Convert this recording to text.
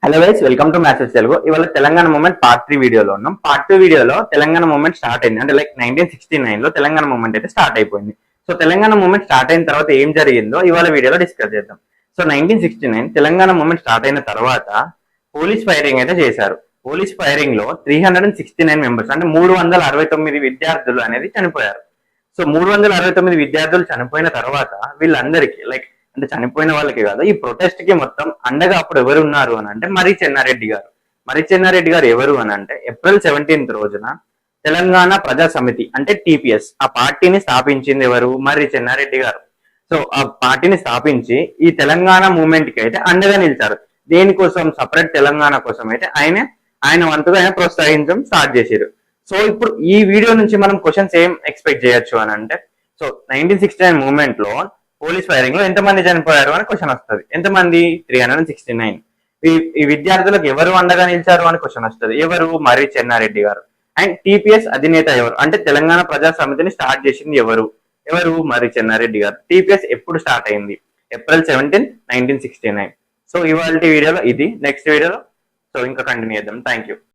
Hello guys, welcome to matches Telugu. ఇవాళ Telangana moment part 3 వీడియోలో ఉన్నాం. పార్ట్ 2 వీడియోలో తెలంగాణ మూమెంట్ స్టార్ట్ అయింది. అంటే 1969 లో తెలంగాణ మూమెంట్ అయితే స్టార్ట్ అయిపోయింది. సో తెలంగాణ మూమెంట్ స్టార్ట్ అయిన తర్వాత ఏం జరిగిందో ఇవాళ వీడియోలో డిస్కస్ చేద్దాం. సో 1969 తెలంగాణ మూమెంట్ స్టార్ట్ అయిన తర్వాత పోలీస్ ఫైరింగ్ అయితే చేశారు. పోలీస్ ఫైరింగ్ లో 369 మెంబర్స్ అంటే 369 విద్యార్థులు అనేది చనిపోయారు. సో 369 విద్యార్థులు చనిపోయిన తర్వాత వీళ్ళందరికీ అంటే చనిపోయిన వాళ్ళకి కాదు, ఈ ప్రొటెస్ట్ కి మొత్తం అండగా అప్పుడు ఎవరు ఉన్నారు అని అంటే మర్రి చెన్నారెడ్డి గారు. మర్రి చెన్నారెడ్డి గారు ఎవరు అని అంటే ఏప్రిల్ 17 రోజున తెలంగాణ ప్రజా సమితి అంటే టిపిఎస్ ఆ పార్టీని స్థాపించింది ఎవరు? మర్రి చెన్నారెడ్డి గారు. సో ఆ పార్టీని స్థాపించి ఈ తెలంగాణ మూవ్మెంట్ కి అయితే అండగా నిలిచారు. దేనికోసం? సపరేట్ తెలంగాణ కోసం అయితే ఆయన వంతుగా ఆయన ప్రోత్సహించడం స్టార్ట్ చేశారు. సో ఇప్పుడు ఈ వీడియో నుంచి మనం క్వశ్చన్స్ ఏం ఎక్స్పెక్ట్ చేయొచ్చు అని అంటే, సో 1969 మూవ్మెంట్ లో పోలీస్ ఫైరింగ్ లో ఎంతమంది చనిపోయారు అని క్వశ్చన్ వస్తుంది. ఎంతమంది? 369. ఈ విద్యార్థులకు ఎవరు అండగా నిలిచారు అని క్వశ్చన్ వస్తుంది. ఎవరు? మర్రి చెన్నారెడ్డి గారు. అండ్ టిపిఎస్ అధినేత ఎవరు అంటే తెలంగాణ ప్రజా సమితిని స్టార్ట్ చేసింది ఎవరు? మర్రి చెన్నారెడ్డి గారు. టిపిఎస్ ఎప్పుడు స్టార్ట్ అయింది? ఏప్రిల్ 17, 1969. సో ఇవాళ వీడియోలో ఇది. నెక్స్ట్ వీడియోలో సో ఇంకా కంటిన్యూ చేద్దాం. Thank you.